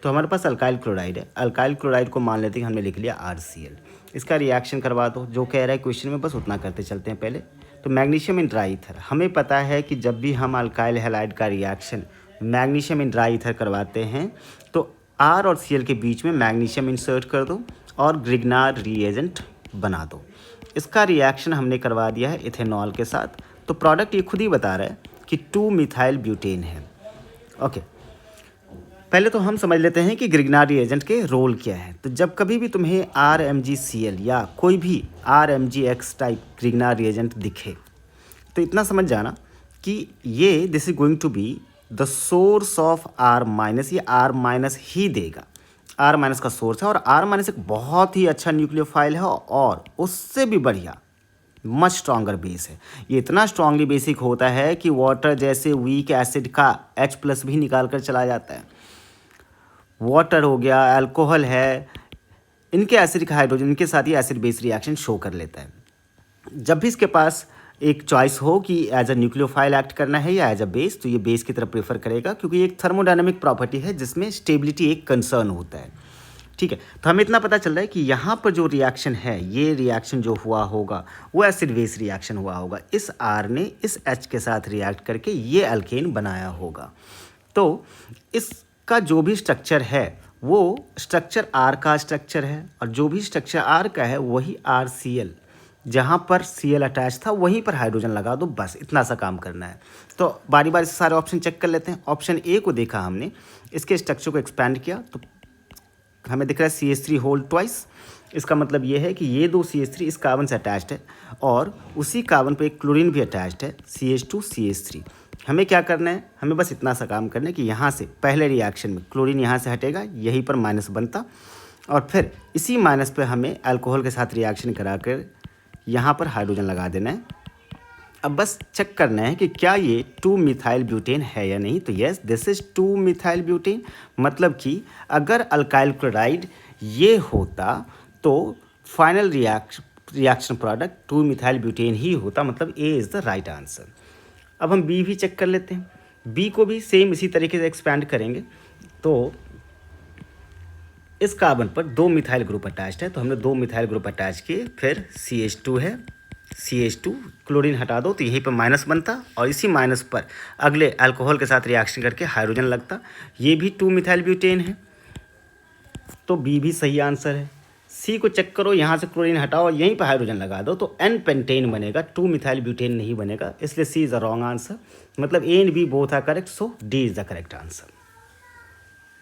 तो हमारे पास alkyl chloride है, अल्काइल क्लोराइड को मान लेते हैं हमने लिख लिया RCl। इसका रिएक्शन करवा दो, जो कह रहा है क्वेश्चन में, बस उतना करते चलते हैं पहले। तो मैग्नीशियम इन ड्राई ईथर, हमें पता है कि जब भी हम अल्काइल हैलाइड का reaction magnesium in dry ether करवाते हैं तो R और Cl के बीच में मैग्नीशियम इंसर्ट कर दो और ग्रिग्नार्ड रिएजेंट बना दो। इसका रिएक्शन हमने करवा दिया है इथेनॉल के साथ, तो प्रोडक्ट ये खुद ही बता रहा है कि 2 मिथाइल ब्यूटेन है। ओके, पहले तो हम समझ लेते हैं कि ग्रिग्नार्ड रिएजेंट के रोल क्या है। तो जब कभी भी तुम्हें RMgCl या कोई भी RMgX टाइप ग्रिग्नार्ड रिएजेंट दिखे तो इतना समझ जाना कि ये this is going to be the source of R-, ये R- ही देगा। R- का सोर्स है और R- एक बहुत ही अच्छा न्यूक्लियोफाइल है और उससे भी बढ़िया मच स्ट्रॉन्गर बेस है। ये इतना स्ट्रांगली बेसिक होता है कि वाटर जैसे वीक एसिड का H+ भी निकाल कर चला जाता है। वाटर हो गया, अल्कोहल है, इनके एसिडिक हाइड्रोजन के साथ ही एसिड बेस रिएक्शन शो कर लेता है। जब भी इसके पास एक चॉइस हो कि एज अ न्यूक्लियोफाइल एक्ट करना है या एज अ बेस, तो ये बेस की तरफ प्रेफर करेगा, क्योंकि एक थर्मोडायनामिक प्रॉपर्टी है जिसमें स्टेबिलिटी एक कंसर्न होता है। ठीक है, तो हमें इतना पता चल रहा है कि यहाँ पर जो रिएक्शन है, ये रिएक्शन जो हुआ होगा वो एसिड बेस रिएक्शन हुआ होगा। इस R ने इस H के साथ रिएक्ट करके ये अल्केन बनाया होगा। तो इसका जो भी स्ट्रक्चर है वो स्ट्रक्चर R का स्ट्रक्चर है, और जो भी स्ट्रक्चर R का है वही RCl, जहाँ पर Cl अटैच था वहीं पर हाइड्रोजन लगा दो, बस इतना सा काम करना है। तो बारी बारी से सारे ऑप्शन चेक कर लेते हैं। ऑप्शन ए को देखा हमने, इसके स्ट्रक्चर को एक्सपैंड किया तो हमें दिख रहा है CH3 होल ट्वाइस। इसका मतलब ये है कि ये 2 CH3 इस कार्बन से अटैच्ड है और उसी कार्बन पे एक क्लोरीन भी अटैच्ड है, CH2CH3। हमें क्या करना है, हमें बस इतना सा काम करना है कि यहाँ से पहले रिएक्शन में क्लोरीन यहाँ से हटेगा, यहीं पर माइनस बनता, और फिर इसी माइनस पे हमें अल्कोहल के साथ रिएक्शन करा कर यहाँ पर हाइड्रोजन लगा देना है। अब बस चेक करना है कि क्या ये 2 मिथाइल ब्यूटेन है या नहीं। तो yes, this is 2 methyl butane. मतलब कि अगर अल्काइल क्लोराइड ये होता तो final reaction product 2 methyl butane ही होता, मतलब A is the right answer. अब हम बी भी चेक कर लेते हैं। बी को भी सेम इसी तरीके से एक्सपैंड करेंगे। तो इस कार्बन पर 2 मिथाइल ग्रुप अटैच्ड है, तो हमने 2 मिथाइल ग्रुप अटैच किए, फिर CH2 है, CH2 क्लोरीन हटा दो तो यहीं पर माइनस बनता, और इसी माइनस पर अगले अल्कोहल के साथ रिएक्शन करके हाइड्रोजन लगता, ये भी 2 मिथाइल ब्यूटेन है। तो बी भी सही आंसर है। सी को चेक करो, यहाँ से क्लोरीन हटाओ और यहीं पर हाइड्रोजन लगा दो तो N पेंटेन बनेगा, 2 मिथाइल ब्यूटेन नहीं बनेगा, इसलिए C is a wrong answer. मतलब A and B both are correct, so D is the correct answer.